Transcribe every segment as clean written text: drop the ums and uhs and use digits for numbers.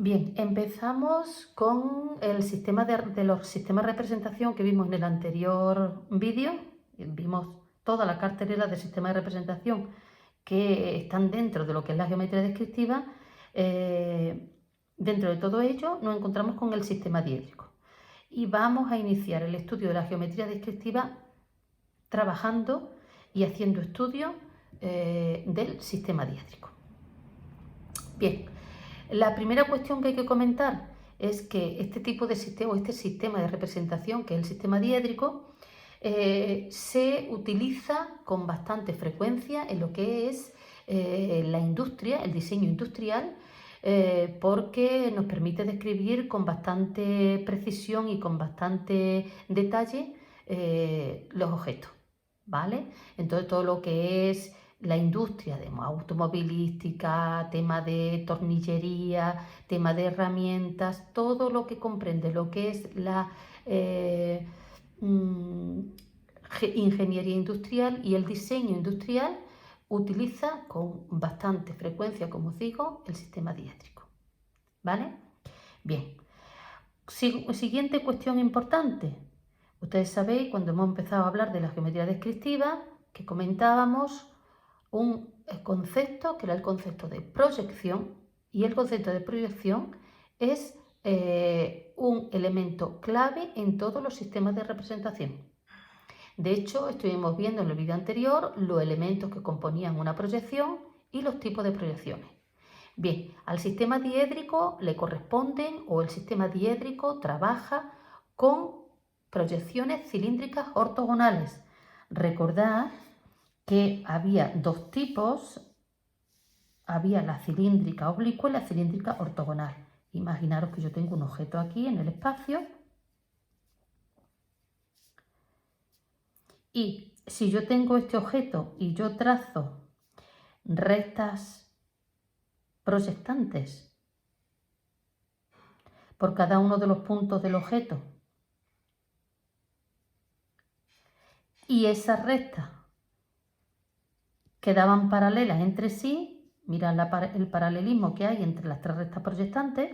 Bien, empezamos con el sistema de los sistemas de representación que vimos en el anterior vídeo. Vimos toda la cartelera de sistemas de representación que están dentro de lo que es la geometría descriptiva. Dentro de todo ello nos encontramos con el sistema diédrico y vamos a iniciar el estudio de la geometría descriptiva trabajando y haciendo estudio del sistema diédrico. Bien, la primera cuestión que hay que comentar es que este tipo de sistema, o este sistema de representación, que es el sistema diédrico, se utiliza con bastante frecuencia en lo que es la industria, el diseño industrial, porque nos permite describir con bastante precisión y con bastante detalle los objetos, ¿vale? Entonces todo lo que es la industria de automovilística, tema de tornillería, tema de herramientas, todo lo que comprende lo que es la ingeniería industrial y el diseño industrial, utiliza con bastante frecuencia, como os digo, el sistema diédrico. ¿Vale? Bien. Siguiente cuestión importante. Ustedes sabéis, cuando hemos empezado a hablar de la geometría descriptiva, que comentábamos un concepto que era el concepto de proyección, y el concepto de proyección es un elemento clave en todos los sistemas de representación. De hecho, estuvimos viendo en el vídeo anterior los elementos que componían una proyección y los tipos de proyecciones. Bien, al sistema diédrico le corresponden, o el sistema diédrico trabaja con proyecciones cilíndricas ortogonales. Recordad que había dos tipos, había la cilíndrica oblicua y la cilíndrica ortogonal. Imaginaros que yo tengo un objeto aquí en el espacio y si yo tengo este objeto y yo trazo rectas proyectantes por cada uno de los puntos del objeto y esas rectas quedaban paralelas entre sí, mirad el paralelismo que hay entre las tres rectas proyectantes,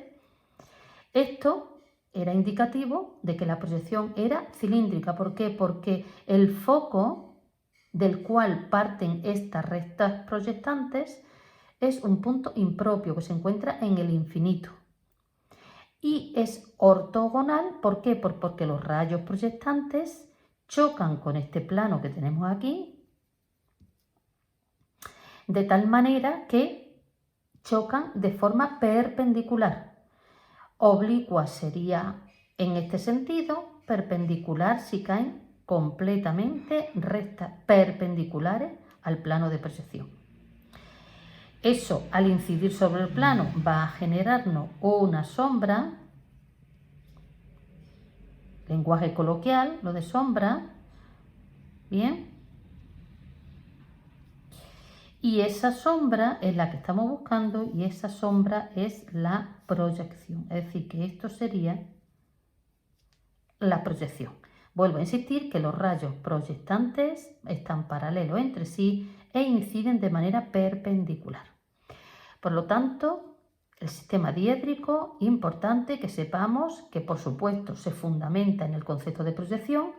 esto era indicativo de que la proyección era cilíndrica. ¿Por qué? Porque el foco del cual parten estas rectas proyectantes es un punto impropio que se encuentra en el infinito. Y es ortogonal, ¿por qué? Porque los rayos proyectantes chocan con este plano que tenemos aquí, de tal manera que chocan de forma perpendicular. Oblicua sería en este sentido, perpendicular si caen completamente rectas perpendiculares al plano de proyección. Eso, al incidir sobre el plano, va a generarnos una sombra, lenguaje coloquial, lo de sombra, ¿bien? Y esa sombra es la que estamos buscando y esa sombra es la proyección. Es decir, que esto sería la proyección. Vuelvo a insistir que los rayos proyectantes están paralelos entre sí e inciden de manera perpendicular. Por lo tanto, el sistema diédrico, importante que sepamos que por supuesto se fundamenta en el concepto de proyección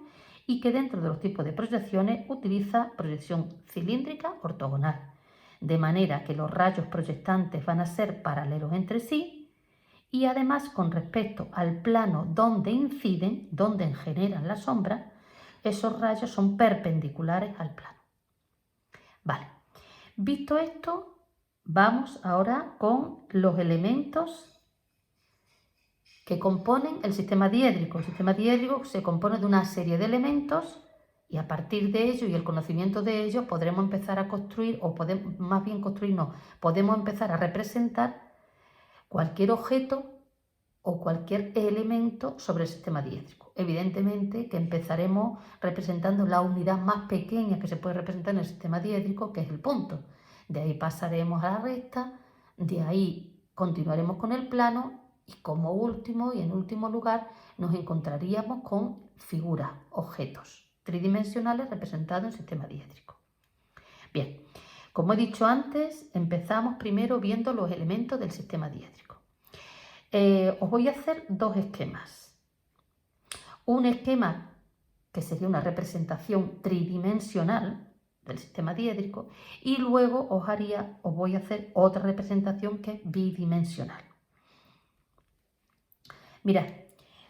y que dentro de los tipos de proyecciones utiliza proyección cilíndrica ortogonal, de manera que los rayos proyectantes van a ser paralelos entre sí y además con respecto al plano donde inciden, donde generan la sombra, esos rayos son perpendiculares al plano. Vale, visto esto, vamos ahora con los elementos que componen el sistema diédrico. El sistema diédrico se compone de una serie de elementos y a partir de ello y el conocimiento de ellos podremos empezar a construir, o podemos, más bien construir, no, podemos empezar a representar cualquier objeto o cualquier elemento sobre el sistema diédrico. Evidentemente que empezaremos representando la unidad más pequeña que se puede representar en el sistema diédrico, que es el punto. De ahí pasaremos a la recta, de ahí continuaremos con el plano y como último y en último lugar nos encontraríamos con figuras, objetos tridimensionales representados en el sistema diédrico. Bien, como he dicho antes, empezamos primero viendo los elementos del sistema diédrico. Os voy a hacer dos esquemas. Un esquema que sería una representación tridimensional del sistema diédrico y luego os voy a hacer otra representación que es bidimensional. Mirad,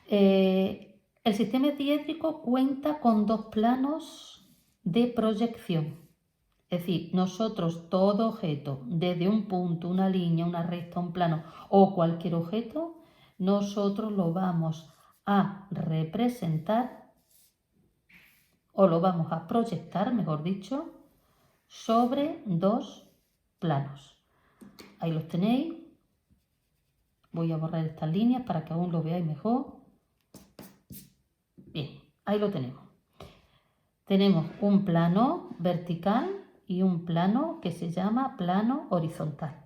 el sistema diédrico cuenta con dos planos de proyección. Es decir, nosotros todo objeto, desde un punto, una línea, una recta, un plano o cualquier objeto, nosotros lo vamos a representar o lo vamos a proyectar, mejor dicho, sobre dos planos. Ahí los tenéis. Voy a borrar estas líneas para que aún lo veáis mejor. Bien, ahí lo tenemos. Tenemos un plano vertical y un plano que se llama plano horizontal.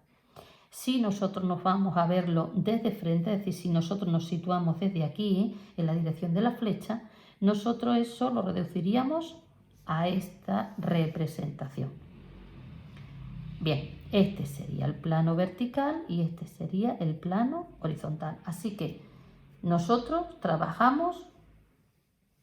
Si nosotros nos vamos a verlo desde frente, es decir, si nosotros nos situamos desde aquí, en la dirección de la flecha, nosotros eso lo reduciríamos a esta representación. Bien, este sería el plano vertical y este sería el plano horizontal. Así que nosotros trabajamos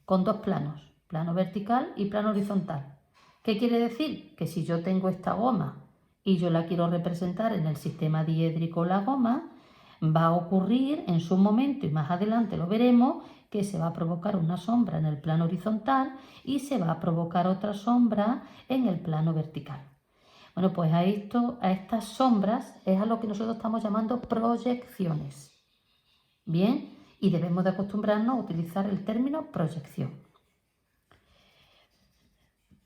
con dos planos, plano vertical y plano horizontal. ¿Qué quiere decir? Que si yo tengo esta goma y yo la quiero representar en el sistema diédrico la goma, va a ocurrir en su momento, y más adelante lo veremos, que se va a provocar una sombra en el plano horizontal y se va a provocar otra sombra en el plano vertical. Bueno, pues a estas sombras es a lo que nosotros estamos llamando proyecciones. Bien, y debemos de acostumbrarnos a utilizar el término proyección.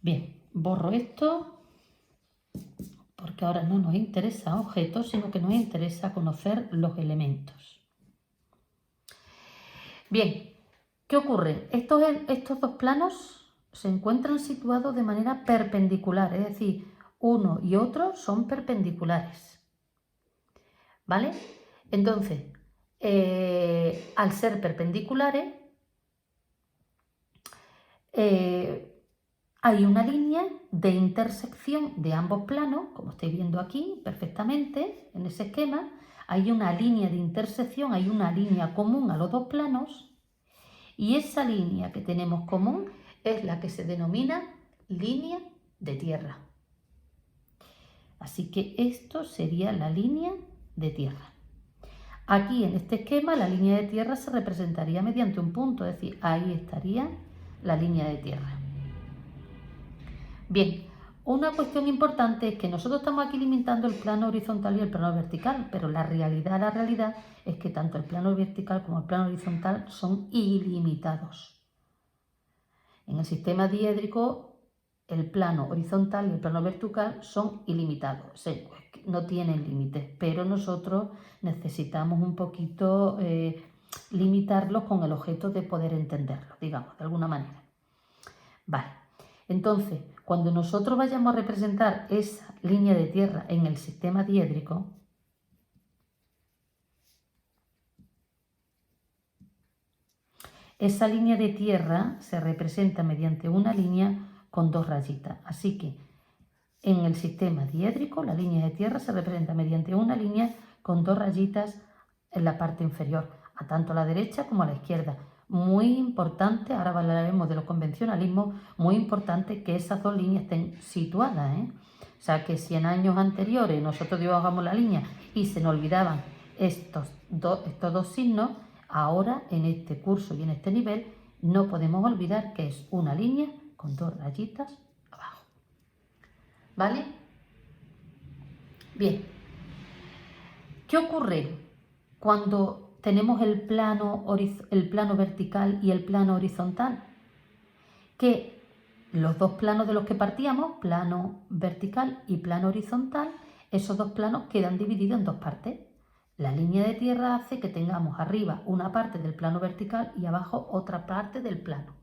Bien, borro esto porque ahora no nos interesa objetos, sino que nos interesa conocer los elementos. Bien, ¿qué ocurre? Estos dos planos se encuentran situados de manera perpendicular, es decir, uno y otro son perpendiculares. ¿Vale? Entonces, al ser perpendiculares, hay una línea de intersección de ambos planos, como estáis viendo aquí perfectamente en ese esquema. Hay una línea de intersección, hay una línea común a los dos planos y esa línea que tenemos común es la que se denomina línea de tierra. Así que esto sería la línea de tierra. Aquí en este esquema la línea de tierra se representaría mediante un punto, es decir, ahí estaría la línea de tierra. Bien, una cuestión importante es que nosotros estamos aquí limitando el plano horizontal y el plano vertical, pero la realidad es que tanto el plano vertical como el plano horizontal son ilimitados. En el sistema diédrico, el plano horizontal y el plano vertical son ilimitados, no tienen límites, pero nosotros necesitamos un poquito limitarlos con el objeto de poder entenderlos, digamos, de alguna manera. Vale, entonces, cuando nosotros vayamos a representar esa línea de tierra en el sistema diédrico, esa línea de tierra se representa mediante una línea con dos rayitas. Así que en el sistema diédrico la línea de tierra se representa mediante una línea con dos rayitas en la parte inferior, a tanto a la derecha como a la izquierda. Muy importante, ahora hablaremos de los convencionalismos, muy importante que esas dos líneas estén situadas, O sea, que si en años anteriores nosotros dibujamos la línea y se nos olvidaban estos dos signos, ahora en este curso y en este nivel no podemos olvidar que es una línea con dos rayitas abajo. ¿Vale? Bien. ¿Qué ocurre cuando tenemos el plano vertical y el plano horizontal? Que los dos planos de los que partíamos, plano vertical y plano horizontal, esos dos planos quedan divididos en dos partes. La línea de tierra hace que tengamos arriba una parte del plano vertical y abajo otra parte del plano.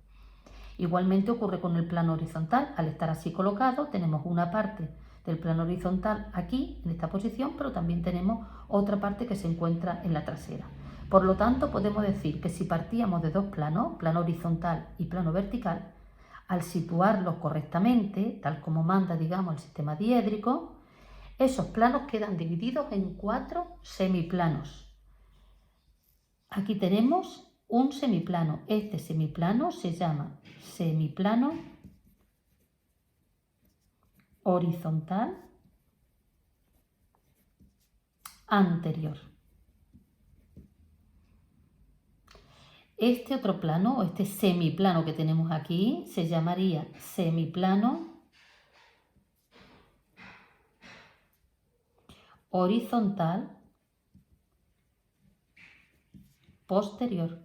Igualmente ocurre con el plano horizontal. Al estar así colocado, tenemos una parte del plano horizontal aquí, en esta posición, pero también tenemos otra parte que se encuentra en la trasera. Por lo tanto, podemos decir que si partíamos de dos planos, plano horizontal y plano vertical, al situarlos correctamente, tal como manda, digamos, el sistema diédrico, esos planos quedan divididos en 4 semiplanos. aquí tenemos un semiplano. Este semiplano se llama semiplano horizontal anterior. Este otro plano, o este semiplano que tenemos aquí, se llamaría semiplano horizontal posterior.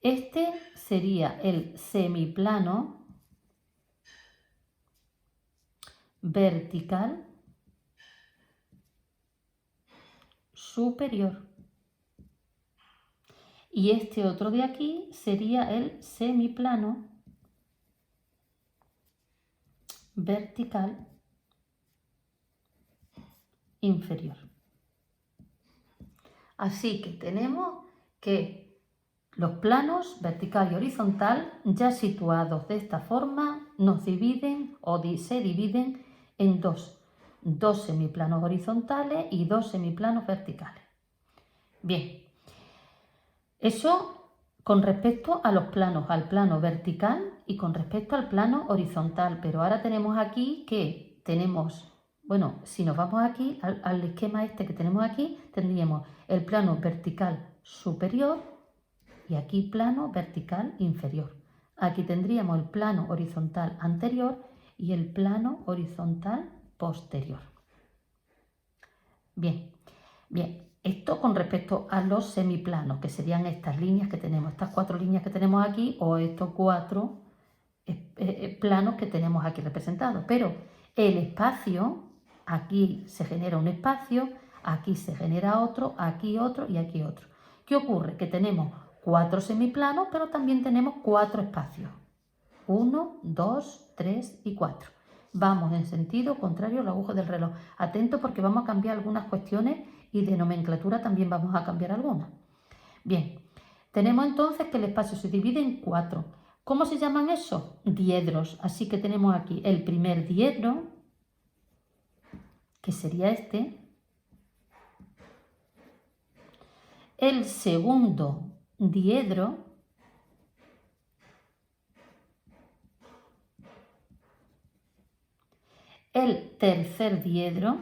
Este sería el semiplano vertical superior. Y este otro de aquí sería el semiplano vertical inferior. Así que tenemos que los planos vertical y horizontal, ya situados de esta forma, nos dividen o se dividen en dos semiplanos horizontales y dos semiplanos verticales. Bien, eso con respecto a los planos, al plano vertical y con respecto al plano horizontal. Pero ahora tenemos aquí que tenemos, bueno, si nos vamos aquí al esquema este que tenemos aquí, tendríamos el plano vertical superior y aquí plano vertical inferior. Aquí tendríamos el plano horizontal anterior y el plano horizontal posterior. Bien, bien. Esto con respecto a los semiplanos, que serían estas líneas que tenemos, estas 4 líneas que tenemos aquí o estos 4 planos que tenemos aquí representados. Pero el espacio, aquí se genera un espacio, aquí se genera otro y aquí otro. ¿Qué ocurre? Que tenemos 4 semiplanos, pero también tenemos 4 espacios. 1, 2, 3 y 4. Vamos en sentido contrario a la aguja del reloj. Atento porque vamos a cambiar algunas cuestiones y de nomenclatura también vamos a cambiar algunas. Bien, tenemos entonces que el espacio se divide en 4. ¿Cómo se llaman esos? Diedros. Así que tenemos aquí el primer diedro, que sería este. El segundo diedro. El tercer diedro.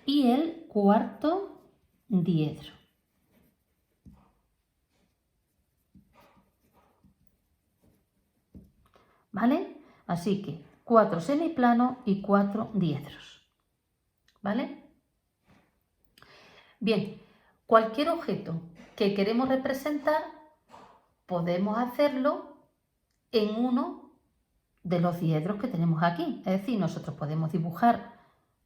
Y el cuarto diedro. ¿Vale? Así que 4 semiplanos y 4 diedros. ¿Vale? Bien, cualquier objeto que queremos representar podemos hacerlo en uno de los diedros que tenemos aquí. Es decir, nosotros podemos dibujar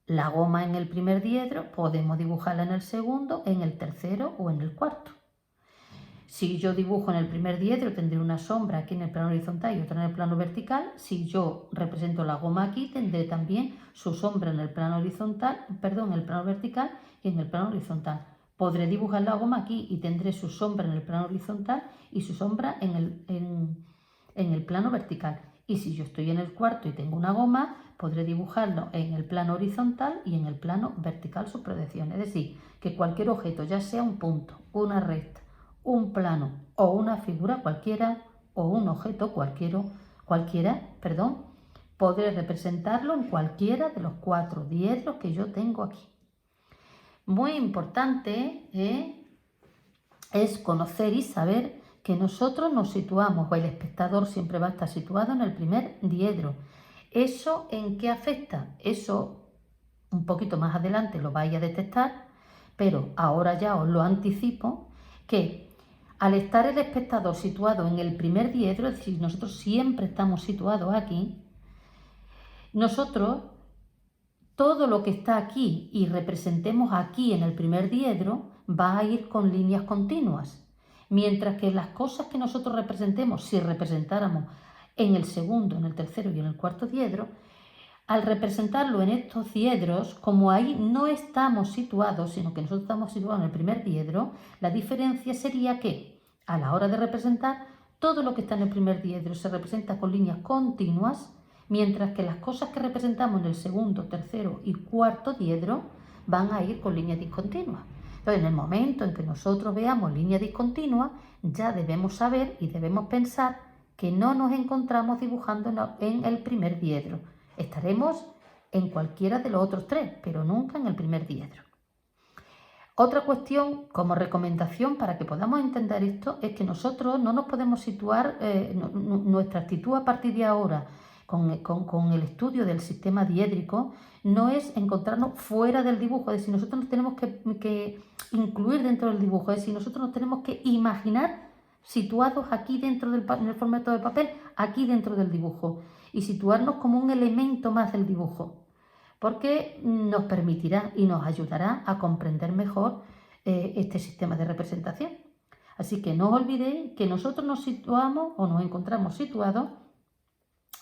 la goma en el primer diedro, podemos dibujarla en el segundo, en el tercero o en el cuarto. Si yo dibujo en el primer diedro, tendré una sombra aquí en el plano horizontal y otra en el plano vertical. Si yo represento la goma aquí, tendré también su sombra en el plano horizontal, en el plano vertical y en el plano horizontal. Podré dibujar la goma aquí y tendré su sombra en el plano horizontal y su sombra en el plano vertical. Y si yo estoy en el cuarto y tengo una goma, podré dibujarlo en el plano horizontal y en el plano vertical su proyección. Es decir, que cualquier objeto, ya sea un punto, una recta, un plano o una figura cualquiera o un objeto cualquiera, podré representarlo en cualquiera de los 4 diedros que yo tengo aquí. Muy importante es conocer y saber que nosotros nos situamos, o el espectador siempre va a estar situado en el primer diedro. ¿Eso en qué afecta? Eso un poquito más adelante lo vais a detectar, pero ahora ya os lo anticipo, que al estar el espectador situado en el primer diedro, es decir, nosotros siempre estamos situados aquí, nosotros todo lo que está aquí y representemos aquí en el primer diedro va a ir con líneas continuas, mientras que las cosas que nosotros representemos, si representáramos en el segundo, en el tercero y en el cuarto diedro, al representarlo en estos diedros, como ahí no estamos situados, sino que nosotros estamos situados en el primer diedro, la diferencia sería que a la hora de representar todo lo que está en el primer diedro se representa con líneas continuas, mientras que las cosas que representamos en el segundo, tercero y cuarto diedro van a ir con líneas discontinuas. Entonces, en el momento en que nosotros veamos líneas discontinuas, ya debemos saber y debemos pensar que no nos encontramos dibujando en el primer diedro. Estaremos en cualquiera de los otros tres, pero nunca en el primer diedro. Otra cuestión como recomendación para que podamos entender esto es que nosotros no nos podemos situar, nuestra actitud a partir de ahora con el estudio del sistema diédrico no es encontrarnos fuera del dibujo, es decir, nosotros nos tenemos que incluir dentro del dibujo, es decir, nosotros nos tenemos que imaginar situados aquí dentro en el formato de papel, aquí dentro del dibujo, y situarnos como un elemento más del dibujo, porque nos permitirá y nos ayudará a comprender mejor este sistema de representación. Así que no os olvidéis que nosotros nos situamos o nos encontramos situados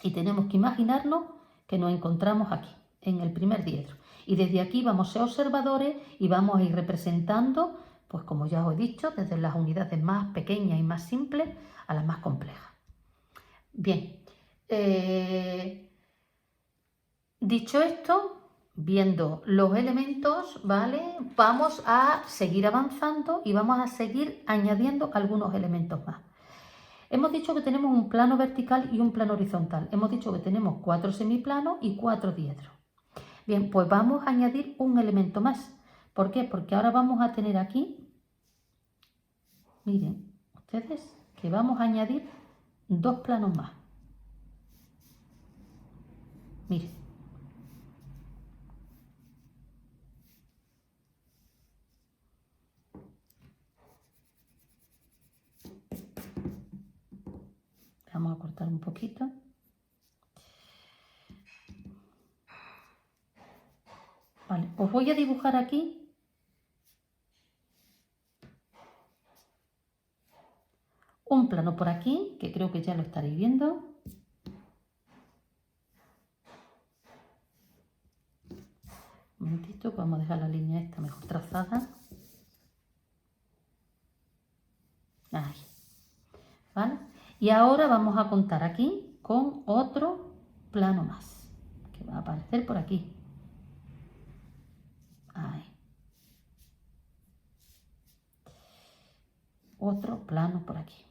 y tenemos que imaginarnos que nos encontramos aquí, en el primer diedro. Y desde aquí vamos a ser observadores y vamos a ir representando, pues como ya os he dicho, desde las unidades más pequeñas y más simples a las más complejas. Bien, dicho esto, viendo los elementos, ¿vale? Vamos a seguir avanzando y vamos a seguir añadiendo algunos elementos más. Hemos dicho que tenemos un plano vertical y un plano horizontal. Hemos dicho que tenemos 4 semiplanos y 4 diedros. Bien, pues vamos a añadir un elemento más. ¿Por qué? Porque ahora vamos a tener aquí, miren ustedes, que vamos a añadir 2 planos más. Miren. Vamos a cortar un poquito. Vale, os voy a dibujar aquí un plano por aquí, que creo que ya lo estaréis viendo. Un momentito, vamos a dejar la línea esta mejor trazada. Ahí. ¿Vale? Y ahora vamos a contar aquí con otro plano más, que va a aparecer por aquí. Ahí. Otro plano por aquí.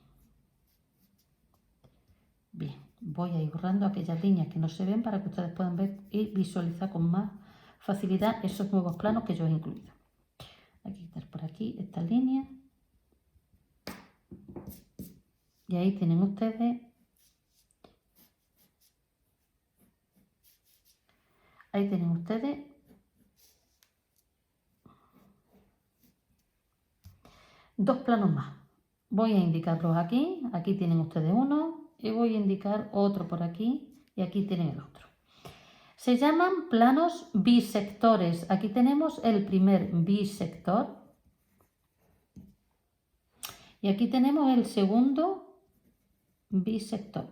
Bien, voy a ir borrando aquellas líneas que no se ven para que ustedes puedan ver y visualizar con más facilidad esos nuevos planos que yo he incluido. Hay que quitar por aquí esta línea. Y ahí tienen ustedes, dos planos más. Voy a indicarlos aquí, aquí tienen ustedes uno y voy a indicar otro por aquí y aquí tienen el otro. Se llaman planos bisectores. Aquí tenemos el primer bisector y aquí tenemos el segundo bisector.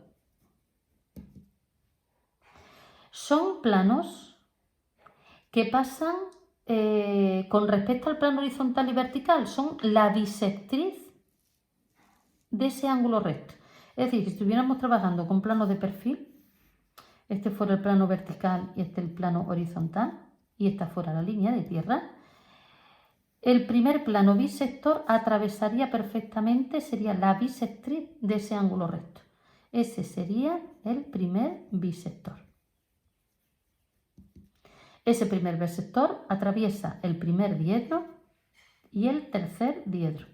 Son planos que pasan con respecto al plano horizontal y vertical, son la bisectriz de ese ángulo recto. Es decir, si estuviéramos trabajando con planos de perfil, este fuera el plano vertical y este el plano horizontal, y esta fuera la línea de tierra, el primer plano bisector atravesaría perfectamente, sería la bisectriz de ese ángulo recto. Ese sería el primer bisector. Ese primer bisector atraviesa el primer diedro y el tercer diedro.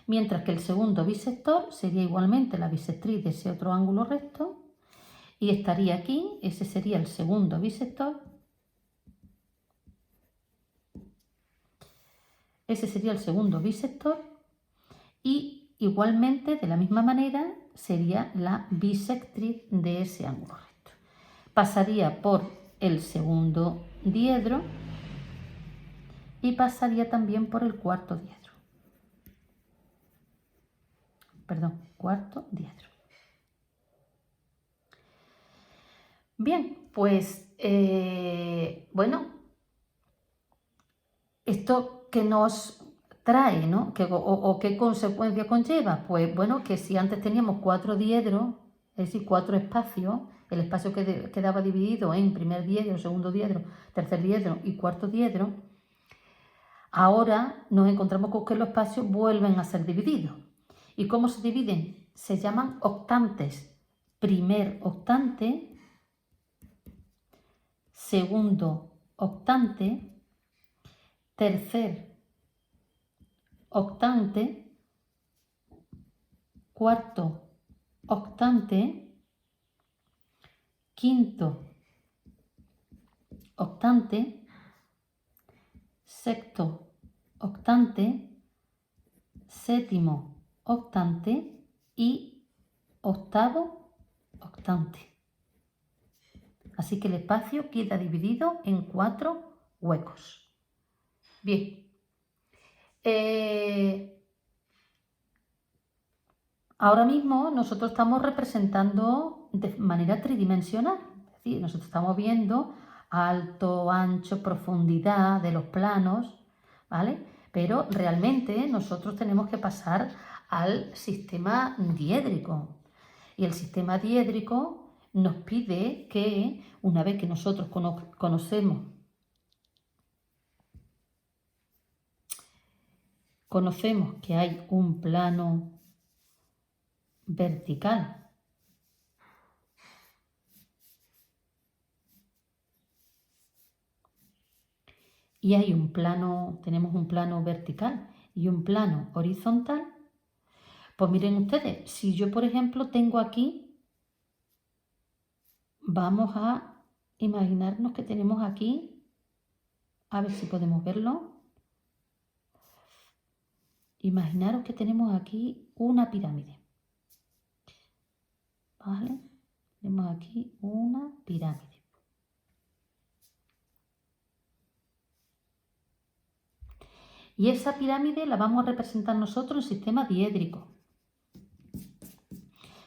Mientras que el segundo bisector sería igualmente la bisectriz de ese otro ángulo recto y estaría aquí, ese sería el segundo bisector. Ese sería el segundo bisector y igualmente de la misma manera sería la bisectriz de ese ángulo recto. Pasaría por el segundo diedro y pasaría también por el cuarto diedro. Perdón, cuarto diedro. Bien, pues bueno, esto que nos trae, ¿no? O qué consecuencia conlleva. Pues bueno, que si antes teníamos 4 diedros, es decir, 4 espacios, el espacio que quedaba dividido en primer diedro, segundo diedro, tercer diedro y cuarto diedro, ahora nos encontramos con que los espacios vuelven a ser divididos. ¿Y cómo se dividen? Se llaman octantes. Primer octante, segundo octante, tercer octante, cuarto octante, quinto octante, sexto octante, séptimo octante y octavo octante. Así que el espacio queda dividido en 4 huecos. Bien. Ahora mismo nosotros estamos representando de manera tridimensional. Es decir, nosotros estamos viendo alto, ancho, profundidad de los planos, ¿vale? Pero realmente nosotros tenemos que pasar al sistema diédrico. Y el sistema diédrico nos pide que, una vez que nosotros conocemos que hay un plano vertical y hay un plano, tenemos un plano vertical y un plano horizontal, pues miren ustedes, si yo por ejemplo tengo aquí, vamos a imaginarnos que tenemos aquí, a ver si podemos verlo, imaginaros que tenemos aquí una pirámide, ¿vale? Tenemos aquí una pirámide. Y esa pirámide la vamos a representar nosotros en sistema diédrico.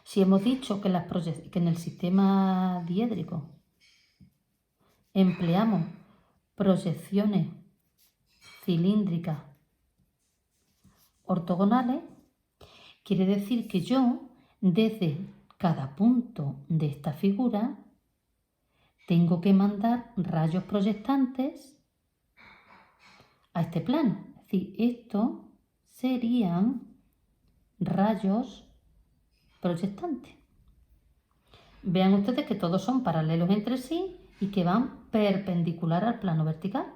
Si hemos dicho que en el sistema diédrico empleamos proyecciones cilíndricas ortogonales, quiere decir que yo, desde cada punto de esta figura, tengo que mandar rayos proyectantes a este plano. Es decir, estos serían rayos proyectantes. Vean ustedes que todos son paralelos entre sí y que van perpendicular al plano vertical.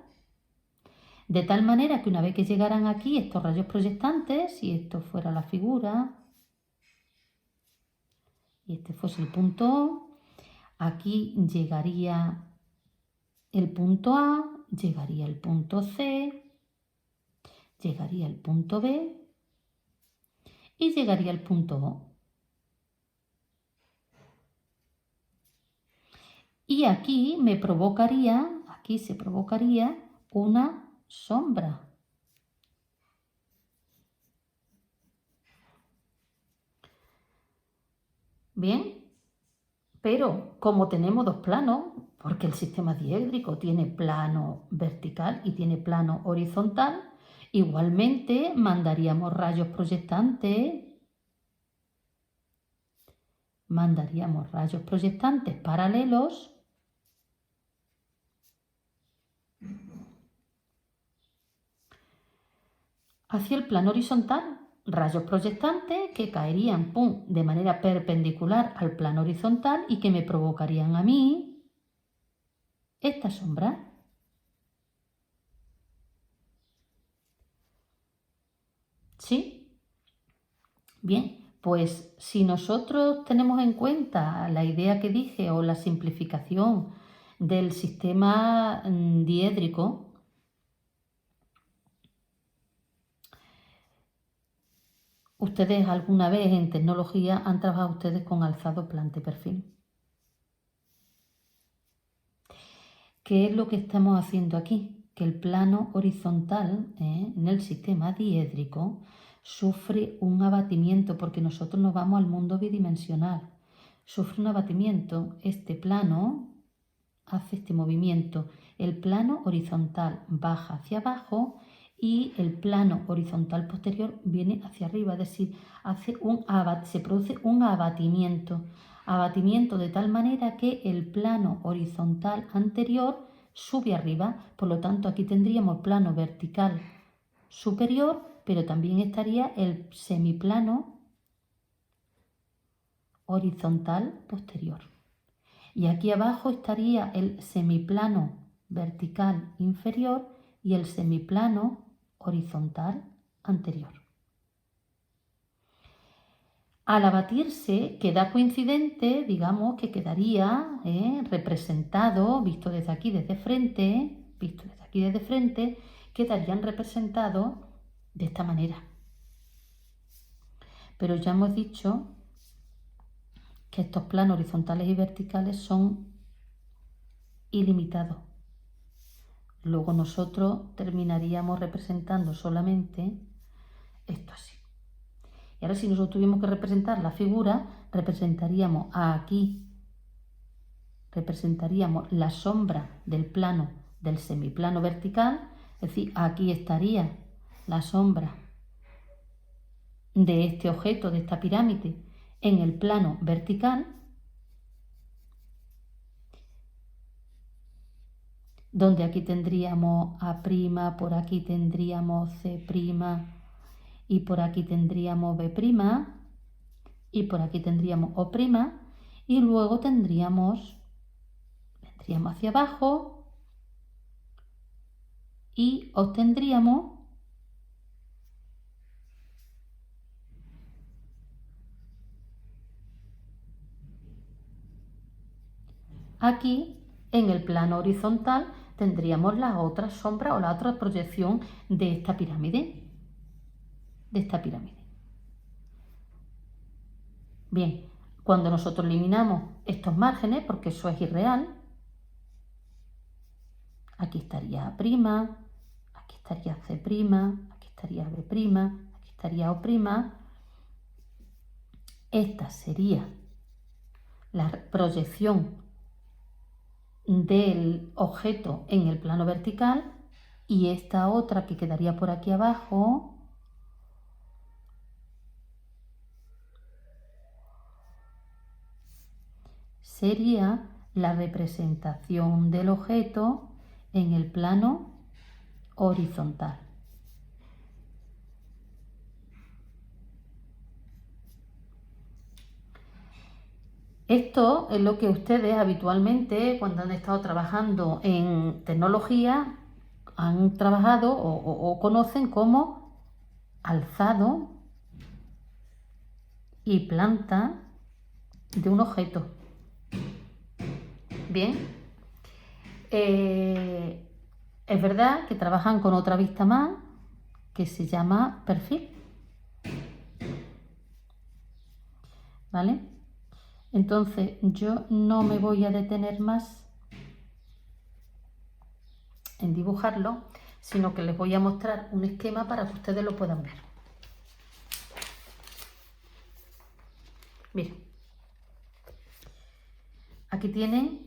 De tal manera que una vez que llegaran aquí estos rayos proyectantes, si esto fuera la figura y este fuese el punto O, aquí llegaría el punto A, llegaría el punto C, llegaría el punto B y llegaría el punto O. Y aquí se provocaría una sombra. Bien, pero como tenemos dos planos, porque el sistema diédrico tiene plano vertical y tiene plano horizontal, igualmente mandaríamos rayos proyectantes paralelos hacia el plano horizontal, rayos proyectantes que caerían de manera perpendicular al plano horizontal y que me provocarían a mí esta sombra. ¿Sí? Bien, pues si nosotros tenemos en cuenta la idea que dije o la simplificación del sistema diédrico, ustedes alguna vez en tecnología han trabajado ustedes con alzado, planta y perfil. ¿Qué es lo que estamos haciendo aquí? Que el plano horizontal en el sistema diédrico sufre un abatimiento porque nosotros nos vamos al mundo bidimensional. Sufre un abatimiento, este plano hace este movimiento. El plano horizontal baja hacia abajo, y el plano horizontal posterior viene hacia arriba, es decir, se produce un abatimiento de tal manera que el plano horizontal anterior sube arriba, por lo tanto aquí tendríamos plano vertical superior, pero también estaría el semiplano horizontal posterior. Y aquí abajo estaría el semiplano vertical inferior y el semiplano horizontal anterior. Al abatirse queda coincidente, digamos que quedaría representado, visto desde aquí desde frente, quedarían representados de esta manera. Pero ya hemos dicho que estos planos horizontales y verticales son ilimitados. Luego nosotros terminaríamos representando solamente esto así. Y ahora si nosotros tuviéramos que representar la figura, representaríamos la sombra del plano del semiplano vertical, es decir, aquí estaría la sombra de este objeto, de esta pirámide, en el plano vertical, donde aquí tendríamos A', por aquí tendríamos C', y por aquí tendríamos B', y por aquí tendríamos O', y luego vendríamos hacia abajo y obtendríamos aquí en el plano horizontal tendríamos la otra sombra o la otra proyección de esta pirámide. Bien, cuando nosotros eliminamos estos márgenes, porque eso es irreal, aquí estaría A', aquí estaría C', aquí estaría B', aquí estaría O'. Esta sería la proyección del objeto en el plano vertical y esta otra que quedaría por aquí abajo sería la representación del objeto en el plano horizontal. Esto es lo que ustedes habitualmente, cuando han estado trabajando en tecnología, han trabajado o conocen como alzado y planta de un objeto. Bien, es verdad que trabajan con otra vista más que se llama perfil. ¿Vale? Entonces yo no me voy a detener más en dibujarlo, sino que les voy a mostrar un esquema para que ustedes lo puedan ver. Miren, aquí tienen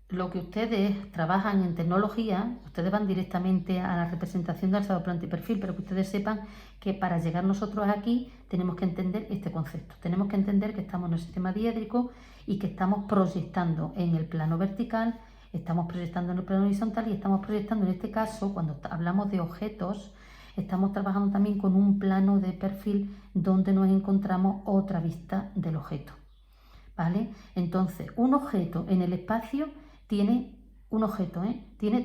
lo que ustedes trabajan en tecnología. Ustedes van directamente a la representación de alzado, planta y perfil, pero que ustedes sepan que para llegar nosotros aquí tenemos que entender este concepto. Tenemos que entender que estamos en el sistema diédrico y que estamos proyectando en el plano vertical, estamos proyectando en el plano horizontal y estamos proyectando, en este caso, cuando hablamos de objetos, estamos trabajando también con un plano de perfil donde nos encontramos otra vista del objeto. ¿Vale? Entonces, un objeto en el espacio tiene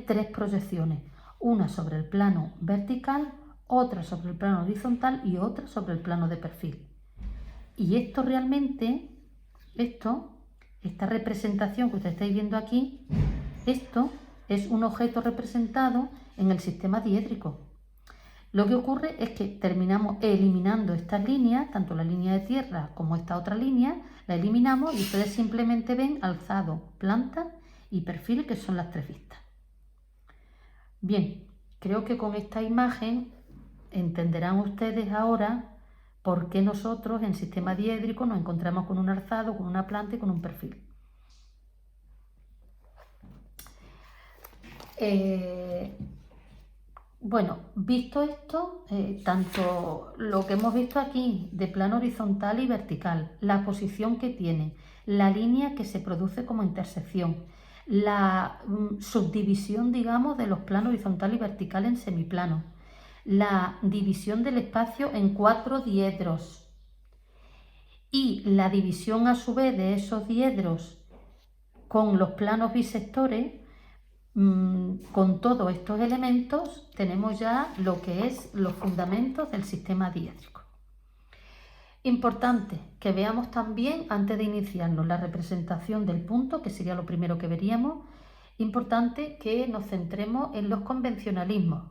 tres proyecciones, una sobre el plano vertical, otra sobre el plano horizontal y otra sobre el plano de perfil. Y esto realmente, esta representación que ustedes estáis viendo aquí, esto es un objeto representado en el sistema diédrico. Lo que ocurre es que terminamos eliminando estas líneas, tanto la línea de tierra como esta otra línea, la eliminamos y ustedes simplemente ven alzado, planta y perfil, que son las tres vistas. Bien, creo que con esta imagen entenderán ustedes ahora por qué nosotros en sistema diédrico nos encontramos con un alzado, con una planta y con un perfil. Bueno, visto esto, tanto lo que hemos visto aquí de plano horizontal y vertical, la posición que tiene, la línea que se produce como intersección, la subdivisión, digamos, de los planos horizontal y vertical en semiplano, la división del espacio en 4 diedros y la división a su vez de esos diedros con los planos bisectores. Con todos estos elementos tenemos ya lo que es los fundamentos del sistema diédrico. Importante que veamos también, antes de iniciarnos, la representación del punto, que sería lo primero que veríamos. Importante que nos centremos en los convencionalismos.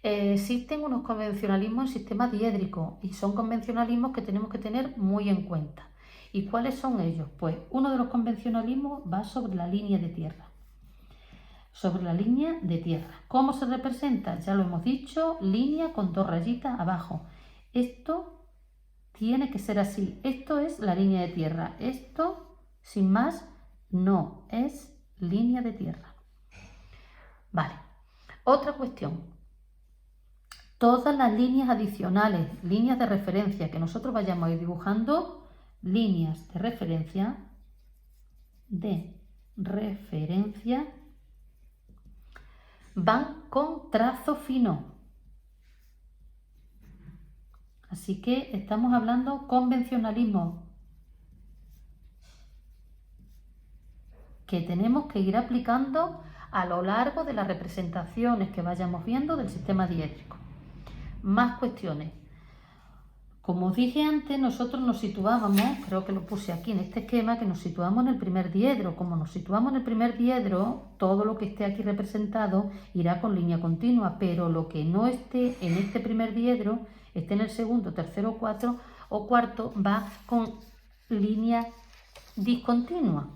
Existen unos convencionalismos en sistema diédrico y son convencionalismos que tenemos que tener muy en cuenta. ¿Y cuáles son ellos? Pues uno de los convencionalismos va sobre la línea de tierra. Sobre la línea de tierra. ¿Cómo se representa? Ya lo hemos dicho, línea con 2 rayitas abajo. Esto tiene que ser así. Esto es la línea de tierra. Esto, sin más, no es línea de tierra. Vale. Otra cuestión. Todas las líneas adicionales, líneas de referencia que nosotros vayamos a ir dibujando, líneas de referencia, van con trazo fino. Así que estamos hablando convencionalismo que tenemos que ir aplicando a lo largo de las representaciones que vayamos viendo del sistema diédrico. Más cuestiones. Como os dije antes, nosotros nos situábamos, creo que lo puse aquí en este esquema, que nos situamos en el primer diedro. Como nos situamos en el primer diedro, todo lo que esté aquí representado irá con línea continua, pero lo que no esté en este primer diedro, esté en el segundo, tercero, cuarto, va con línea discontinua.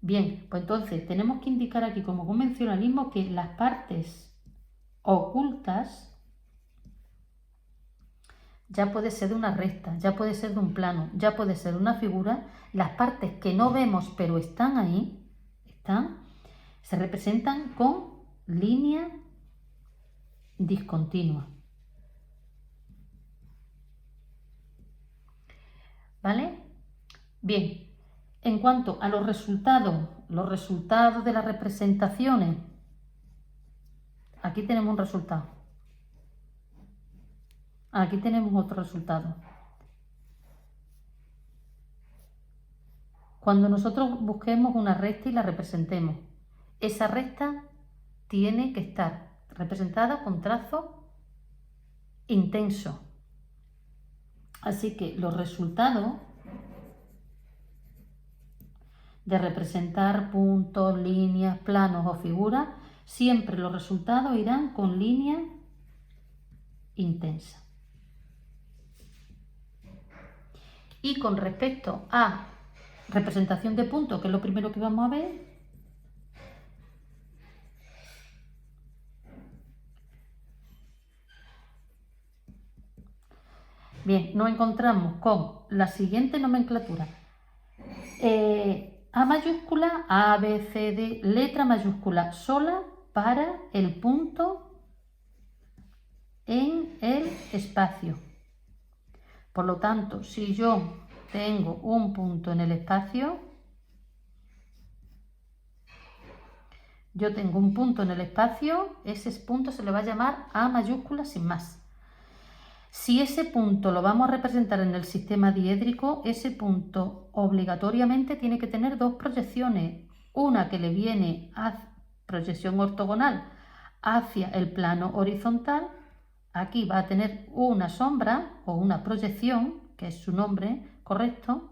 Bien, pues entonces tenemos que indicar aquí como convencionalismo que las partes ocultas ya puede ser de una recta, ya puede ser de un plano, ya puede ser de una figura. Las partes que no vemos pero están ahí, se representan con línea discontinua. ¿Vale? Bien, en cuanto a los resultados de las representaciones, aquí tenemos un resultado. Aquí tenemos otro resultado. Cuando nosotros busquemos una recta y la representemos, esa recta tiene que estar representada con trazo intenso. Así que los resultados de representar puntos, líneas, planos o figuras, siempre los resultados irán con línea intensa. Y con respecto a representación de puntos, que es lo primero que vamos a ver, bien, nos encontramos con la siguiente nomenclatura. A mayúscula, A, B, C, D, letra mayúscula sola para el punto en el espacio. Por lo tanto, si yo tengo un punto en el espacio, ese punto se le va a llamar A mayúscula sin más. Si ese punto lo vamos a representar en el sistema diédrico, ese punto obligatoriamente tiene que tener 2 proyecciones. Una que le viene a proyección ortogonal hacia el plano horizontal. Aquí va a tener una sombra o una proyección, que es su nombre correcto,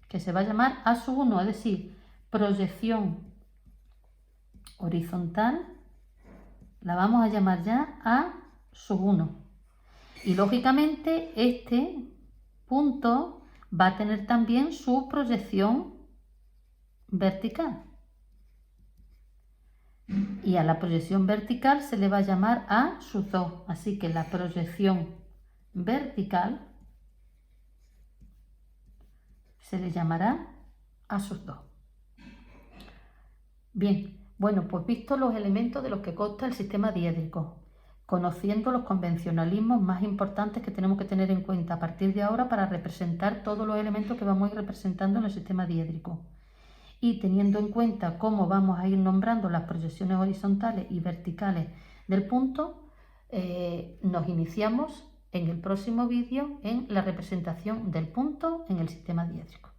que se va a llamar A1, es decir, proyección horizontal, la vamos a llamar ya A1. Y lógicamente este punto va a tener también su proyección vertical. Y a la proyección vertical se le va a llamar A2. Así que la proyección vertical se le llamará A2. Bien, Bueno, pues visto los elementos de los que consta el sistema diédrico, conociendo los convencionalismos más importantes que tenemos que tener en cuenta a partir de ahora para representar todos los elementos que vamos a ir representando en el sistema diédrico, y teniendo en cuenta cómo vamos a ir nombrando las proyecciones horizontales y verticales del punto, nos iniciamos en el próximo vídeo en la representación del punto en el sistema diédrico.